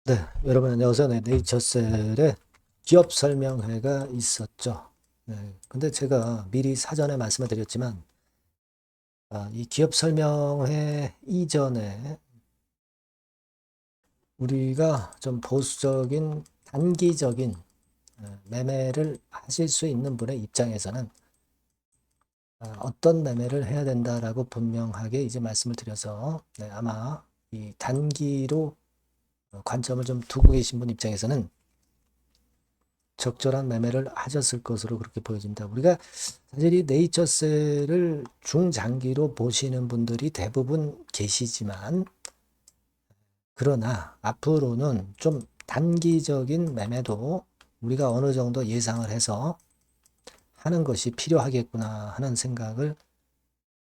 네, 여러분 안녕하세요. 네, 네이처셀의 기업 설명회가 있었죠. 네, 근데 제가 미리 사전에 말씀을 드렸지만, 이 기업 설명회 이전에 우리가 좀 보수적인 단기적인 매매를 하실 수 있는 분의 입장에서는 어떤 매매를 해야 된다라고 분명하게 이제 말씀을 드려서, 네, 아마 이 단기로 관점을 좀 두고 계신 분 입장에서는 적절한 매매를 하셨을 것으로 그렇게 보여집니다. 우리가 사실 이 네이처셀을 중장기로 보시는 분들이 대부분 계시지만, 그러나 앞으로는 좀 단기적인 매매도 우리가 어느 정도 예상을 해서 하는 것이 필요하겠구나 하는 생각을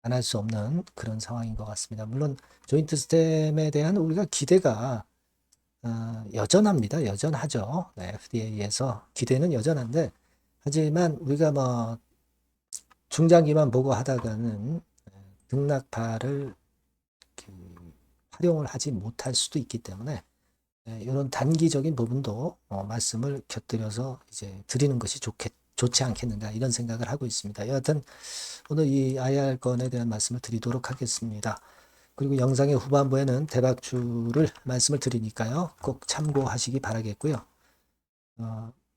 안 할 수 없는 그런 상황인 것 같습니다. 물론 조인트 스템에 대한 우리가 기대가 여전합니다. 여전하죠. 네, FDA에서 기대는 여전한데, 하지만 우리가 뭐 중장기만 보고 하다가는 등락파를 활용을 하지 못할 수도 있기 때문에 이런 단기적인 부분도 말씀을 곁들여서 이제 드리는 것이 좋지 않겠는가 이런 생각을 하고 있습니다. 여하튼 오늘 이 IR 건에 대한 말씀을 드리도록 하겠습니다. 그리고 영상의 후반부에는 대박주를 말씀을 드리니까요. 꼭 참고하시기 바라겠고요.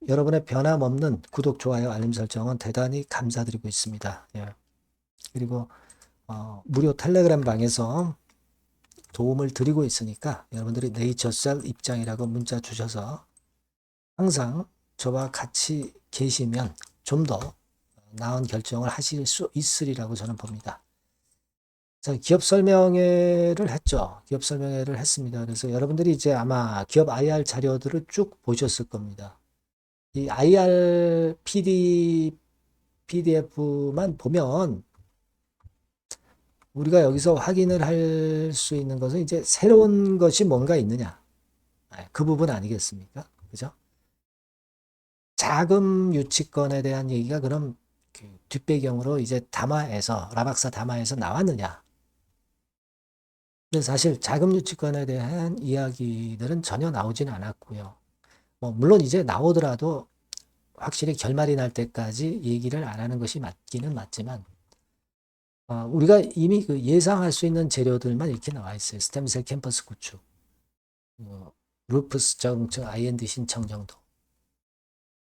여러분의 변함없는 구독, 좋아요, 알림 설정은 대단히 감사드리고 있습니다. 예. 그리고 무료 텔레그램 방에서 도움을 드리고 있으니까 여러분들이 네이처셀 입장이라고 문자 주셔서 항상 저와 같이 계시면 좀 더 나은 결정을 하실 수 있으리라고 저는 봅니다. 자, 기업 설명회를 했죠. 기업 설명회를 했습니다. 그래서 여러분들이 이제 아마 기업 IR 자료들을 쭉 보셨을 겁니다. 이 IR PDF만 보면 우리가 여기서 확인을 할 수 있는 것은 이제 새로운 것이 뭔가 있느냐. 그 부분 아니겠습니까? 그죠? 자금 유치권에 대한 얘기가 그럼 그 뒷배경으로 이제 라박사 담화에서 나왔느냐. 근데 사실 자금 유치권에 대한 이야기들은 전혀 나오지는 않았고요. 뭐 물론 이제 나오더라도 확실히 결말이 날 때까지 얘기를 안 하는 것이 맞기는 맞지만, 우리가 이미 그 예상할 수 있는 재료들만 이렇게 나와 있어요. 스템셀 캠퍼스 구축, 루프스 정증 IND 신청 정도,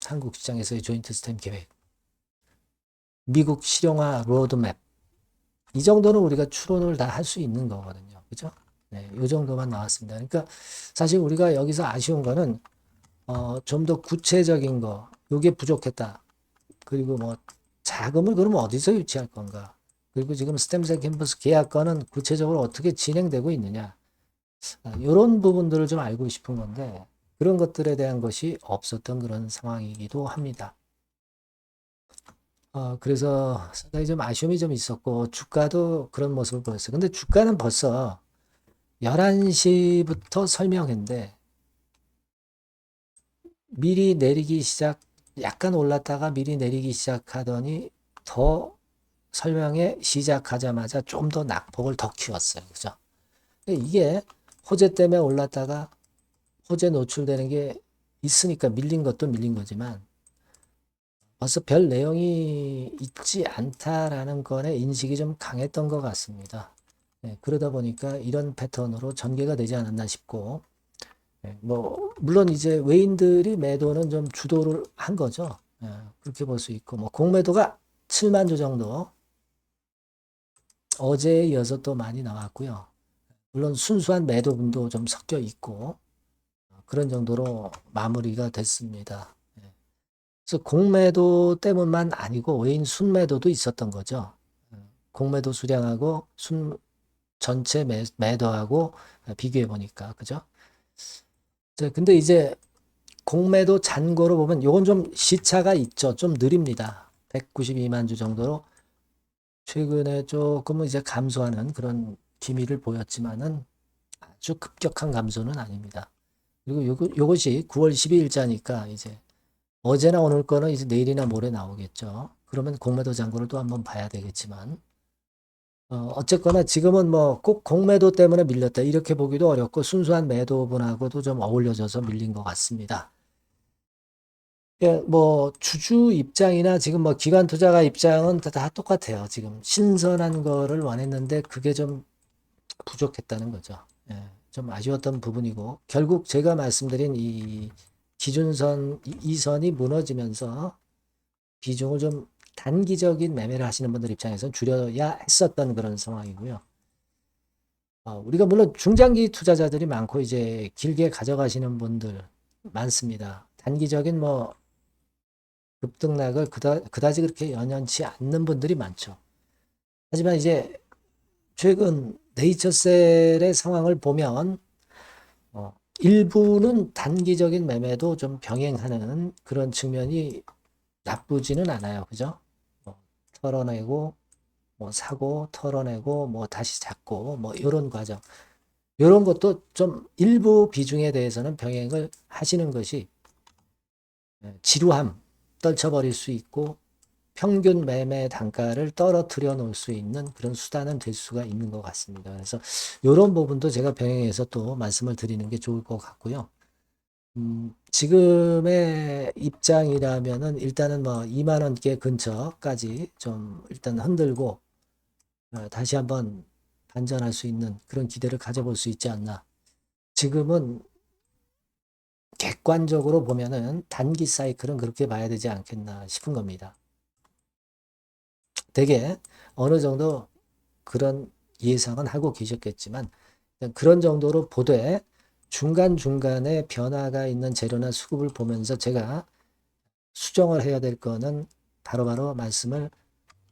한국 시장에서의 조인트 스템 계획, 미국 실용화 로드맵, 이 정도는 우리가 추론을 다 할 수 있는 거거든요. 그죠? 네, 이 정도만 나왔습니다. 그러니까 사실 우리가 여기서 아쉬운 거는 좀 더 구체적인 거, 요게 부족했다. 그리고 뭐 자금을 그러면 어디서 유치할 건가? 그리고 지금 스템셀 캠퍼스 계약건은 구체적으로 어떻게 진행되고 있느냐? 이런 부분들을 좀 알고 싶은 건데 그런 것들에 대한 것이 없었던 그런 상황이기도 합니다. 그래서 상당히 좀 아쉬움이 좀 있었고 주가도 그런 모습을 보였어요. 근데 주가는 벌써 11시부터 설명했는데 미리 내리기 약간 올랐다가 미리 내리기 시작하더니 더 설명회 시작하자마자 좀 더 낙폭을 더 키웠어요. 그죠? 이게 호재 때문에 올랐다가 호재 노출되는 게 있으니까 밀린 것도 밀린 거지만 벌써 별 내용이 있지 않다라는 거에 인식이 좀 강했던 것 같습니다. 네, 그러다 보니까 이런 패턴으로 전개가 되지 않았나 싶고, 뭐 물론 이제 외인들이 매도는 좀 주도를 한 거죠. 그렇게 볼 수 있고, 뭐 공매도가 7만 주 정도 어제에 이어서 또 많이 나왔고요. 물론 순수한 매도분도 좀 섞여 있고 그런 정도로 마무리가 됐습니다. 그래서 공매도 때문만 아니고 외인 순매도도 있었던 거죠. 공매도 수량하고 전체 매도하고 비교해 보니까 그죠? 근데 이제 공매도 잔고로 보면 요건 좀 시차가 있죠. 좀 느립니다. 192만 주 정도로 최근에 조금은 이제 감소하는 그런 기미를 보였지만은 아주 급격한 감소는 아닙니다. 그리고 요것이 9월 12일자니까 이제 어제나 오늘 거는 이제 내일이나 모레 나오겠죠. 그러면 공매도 잔고를 또 한번 봐야 되겠지만 어쨌거나 지금은 뭐 꼭 공매도 때문에 밀렸다 이렇게 보기도 어렵고 순수한 매도분하고도 좀 어울려져서 밀린 것 같습니다. 예, 뭐 주주 입장이나 지금 뭐 기관 투자가 입장은 다 똑같아요. 지금 신선한 거를 원했는데 그게 좀 부족했다는 거죠. 예, 좀 아쉬웠던 부분이고 결국 제가 말씀드린 이 기준선 이 선이 무너지면서 비중을 좀 단기적인 매매를 하시는 분들 입장에서는 줄여야 했었던 그런 상황이고요. 우리가 물론 중장기 투자자들이 많고 이제 길게 가져가시는 분들 많습니다. 단기적인 뭐 급등락을 그다지 그렇게 연연치 않는 분들이 많죠. 하지만 이제 최근 네이처셀의 상황을 보면 일부는 단기적인 매매도 좀 병행하는 그런 측면이 나쁘지는 않아요. 그죠? 털어내고 뭐 사고 털어내고 뭐 다시 잡고 뭐 이런 과정. 이런 것도 좀 일부 비중에 대해서는 병행을 하시는 것이 지루함 떨쳐버릴 수 있고 평균 매매 단가를 떨어뜨려 놓을 수 있는 그런 수단은 될 수가 있는 것 같습니다. 그래서 이런 부분도 제가 병행해서 또 말씀을 드리는 게 좋을 것 같고요. 지금의 입장이라면은 일단은 뭐 2만 원대 근처까지 좀 일단 흔들고 다시 한번 반전할 수 있는 그런 기대를 가져볼 수 있지 않나. 지금은 객관적으로 보면은 단기 사이클은 그렇게 봐야 되지 않겠나 싶은 겁니다. 되게 어느 정도 그런 예상은 하고 계셨겠지만 그런 정도로 보되 중간중간에 변화가 있는 재료나 수급을 보면서 제가 수정을 해야 될 거는 바로바로 말씀을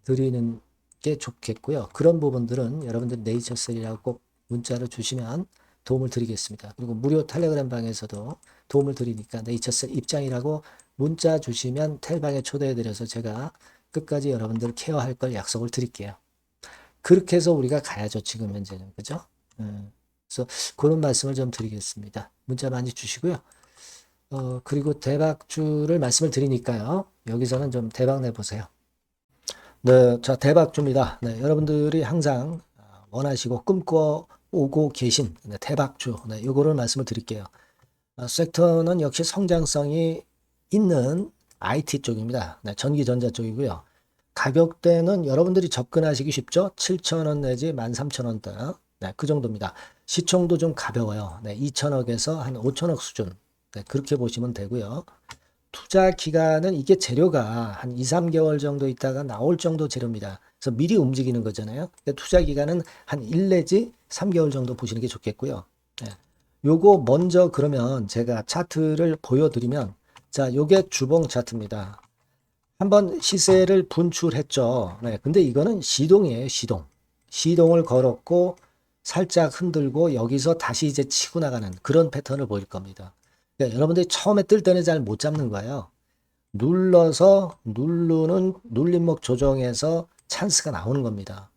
드리는 게 좋겠고요. 그런 부분들은 여러분들 네이처셀이라고 꼭 문자를 주시면 도움을 드리겠습니다. 그리고 무료 텔레그램 방에서도 도움을 드리니까 네이처셀 입장이라고 문자 주시면 텔방에 초대해드려서 제가 끝까지 여러분들 케어할 걸 약속을 드릴게요. 그렇게 해서 우리가 가야죠. 지금 현재는. 그죠? 그래서 그런 말씀을 좀 드리겠습니다. 문자 많이 주시고요. 그리고 대박주를 말씀을 드리니까요. 여기서는 좀 대박 내보세요. 네, 자, 대박주입니다. 네, 여러분들이 항상 원하시고 꿈꿔오고 계신 대박주. 네, 요거를 말씀을 드릴게요. 섹터는 역시 성장성이 있는 IT 쪽입니다. 네, 전기전자 쪽이고요. 가격대는 여러분들이 접근하시기 쉽죠? 7,000원 내지 13,000원대. 네, 그 정도입니다. 시총도 좀 가벼워요. 네, 2천억에서 한 5천억 수준. 네, 그렇게 보시면 되고요. 투자 기간은 이게 재료가 한 2, 3개월 정도 있다가 나올 정도 재료입니다. 그래서 미리 움직이는 거잖아요. 투자 기간은 한 1 내지 3개월 정도 보시는 게 좋겠고요. 네. 요거 먼저 그러면 제가 차트를 보여드리면 자, 요게 주봉 차트입니다. 한번 시세를 분출했죠. 네, 근데 이거는 시동이에요, 시동. 시동을 걸었고 살짝 흔들고 여기서 다시 이제 치고 나가는 그런 패턴을 보일 겁니다. 그러니까 여러분들이 처음에 뜰 때는 잘 못 잡는 거예요. 눌러서 누르는 눌림목 조정에서 찬스가 나오는 겁니다.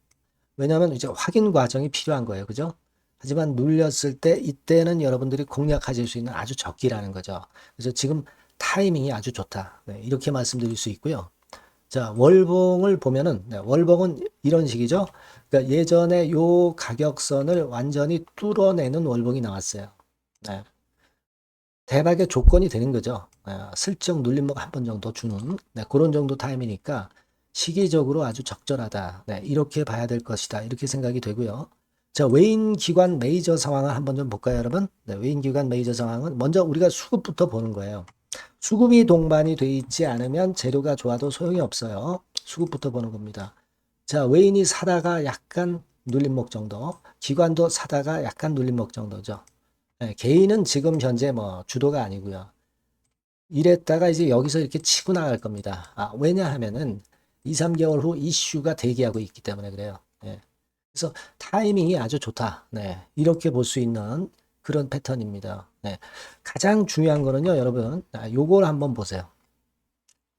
왜냐하면 이제 확인 과정이 필요한 거예요. 그죠? 하지만 눌렸을 때 이때는 여러분들이 공략하실 수 있는 아주 적기라는 거죠. 그래서 지금 타이밍이 아주 좋다. 네, 이렇게 말씀드릴 수 있고요. 자, 월봉을 보면은 네, 월봉은 이런 식이죠. 그러니까 예전에 요 가격선을 완전히 뚫어내는 월봉이 나왔어요. 네. 대박의 조건이 되는 거죠. 슬쩍 눌림목 한 번 정도 주는 그런 정도 타임이니까 시기적으로 아주 적절하다. 이렇게 봐야 될 것이다. 이렇게 생각이 되고요. 자, 외인 기관 메이저 상황을 한번 좀 볼까요, 여러분? 외인 기관 메이저 상황은 먼저 우리가 수급부터 보는 거예요. 수급이 동반이 돼 있지 않으면 재료가 좋아도 소용이 없어요. 수급부터 보는 겁니다. 자, 외인이 사다가 약간 눌림목 정도, 기관도 사다가 약간 눌림목 정도죠. 개인은 지금 현재 뭐 주도가 아니고요. 이랬다가 이제 여기서 이렇게 치고 나갈 겁니다. 왜냐하면은 2, 3개월 후 이슈가 대기하고 있기 때문에 그래요. 그래서 타이밍이 아주 좋다. 이렇게 볼 수 있는 그런 패턴입니다. 가장 중요한 거는요, 여러분, 요걸 한번 보세요.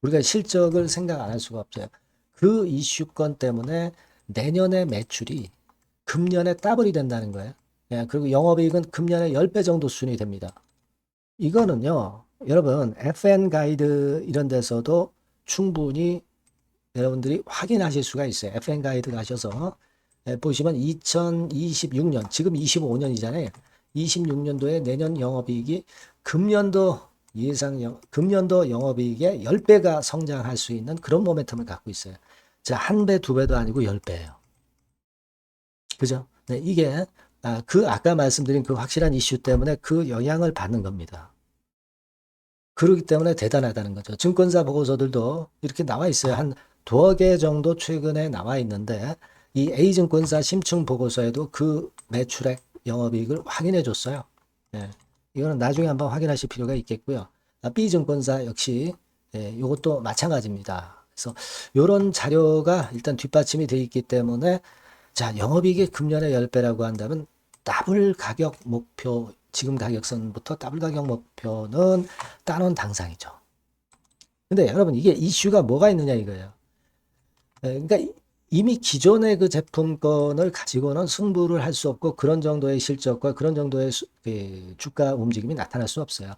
우리가 실적을 생각 안 할 수가 없어요. 그 이슈건 때문에 내년의 매출이 금년에 더블이 된다는 거예요. 그리고 영업이익은 금년에 10배 정도 수준이 됩니다. 이거는요, 여러분, FN 가이드 이런 데서도 충분히 여러분들이 확인하실 수가 있어요. FN 가이드 가셔서 보시면 2026년, 지금 25년이잖아요. 26년도에 내년 영업이익이 금년도 금년도 영업이익의 10배가 성장할 수 있는 그런 모멘텀을 갖고 있어요. 자, 한 배, 두 배도 아니고 10배예요. 그죠? 네, 이게 아까 말씀드린 그 확실한 이슈 때문에 그 영향을 받는 겁니다. 그렇기 때문에 대단하다는 거죠. 증권사 보고서들도 이렇게 나와 있어요. 한 두어 개 정도 최근에 나와 있는데 이 A증권사 심층 보고서에도 그 매출액 영업이익을 확인해 줬어요. 예, 이거는 나중에 한번 확인하실 필요가 있겠고요. B증권사 역시 이것도 마찬가지입니다. 그래서 이런 자료가 일단 뒷받침이 되어 있기 때문에 자, 영업이익이 금년에 10배라고 한다면 더블 가격 목표, 지금 가격선부터 더블 가격 목표는 따놓은 당상이죠. 근데 여러분 이게 이슈가 뭐가 있느냐 이거예요. 그러니까 이미 기존의 그 제품권을 가지고는 승부를 할 수 없고 그런 정도의 실적과 그런 정도의 주가 움직임이 나타날 수 없어요.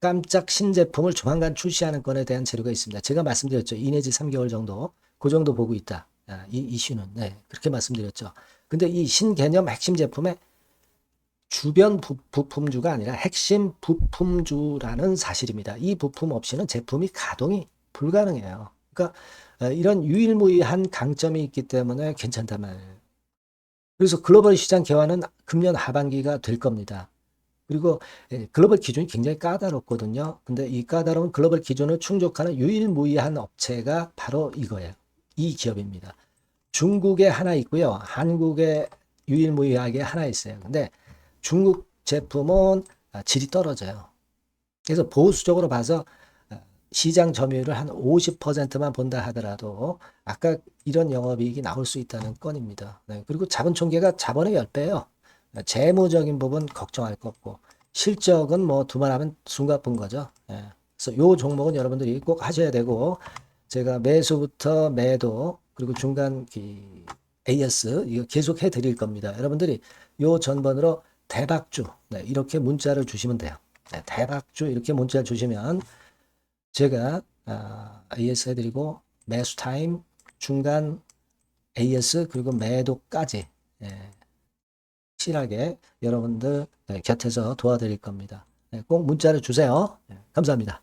깜짝 신제품을 조만간 출시하는 건에 대한 재료가 있습니다. 제가 말씀드렸죠. 2 내지 3개월 정도, 그 정도 보고 있다. 이 이슈는. 네, 그렇게 말씀드렸죠. 근데 이 신개념 핵심 제품의 주변 부품주가 아니라 핵심 부품주라는 사실입니다. 이 부품 없이는 제품이 가동이 불가능해요. 그러니까 이런 유일무이한 강점이 있기 때문에 괜찮단 말이에요. 그래서 글로벌 시장 개화는 금년 하반기가 될 겁니다. 그리고 글로벌 기준이 굉장히 까다롭거든요. 근데 이 까다로운 글로벌 기준을 충족하는 유일무이한 업체가 바로 이거예요. 이 기업입니다. 중국에 하나 있고요. 한국에 유일무이하게 하나 있어요. 근데 중국 제품은 질이 떨어져요. 그래서 보수적으로 봐서 시장 점유율을 한 50%만 본다 하더라도 아까 이런 영업이익이 나올 수 있다는 건입니다. 네, 그리고 자본 총계가 자본의 10배예요. 재무적인 부분 걱정할 거 없고 실적은 뭐 두말하면 숨가쁜 거죠. 예. 그래서 요 종목은 여러분들이 꼭 하셔야 되고 제가 매수부터 매도 그리고 중간 AS 이거 계속 해드릴 겁니다. 여러분들이 요 전번으로 대박주 이렇게 문자를 주시면 돼요. 대박주 이렇게 문자를 주시면 제가 AS 해드리고 매수 타임 중간 AS 그리고 매도까지 확실하게 여러분들 곁에서 도와드릴 겁니다. 꼭 문자를 주세요. 감사합니다.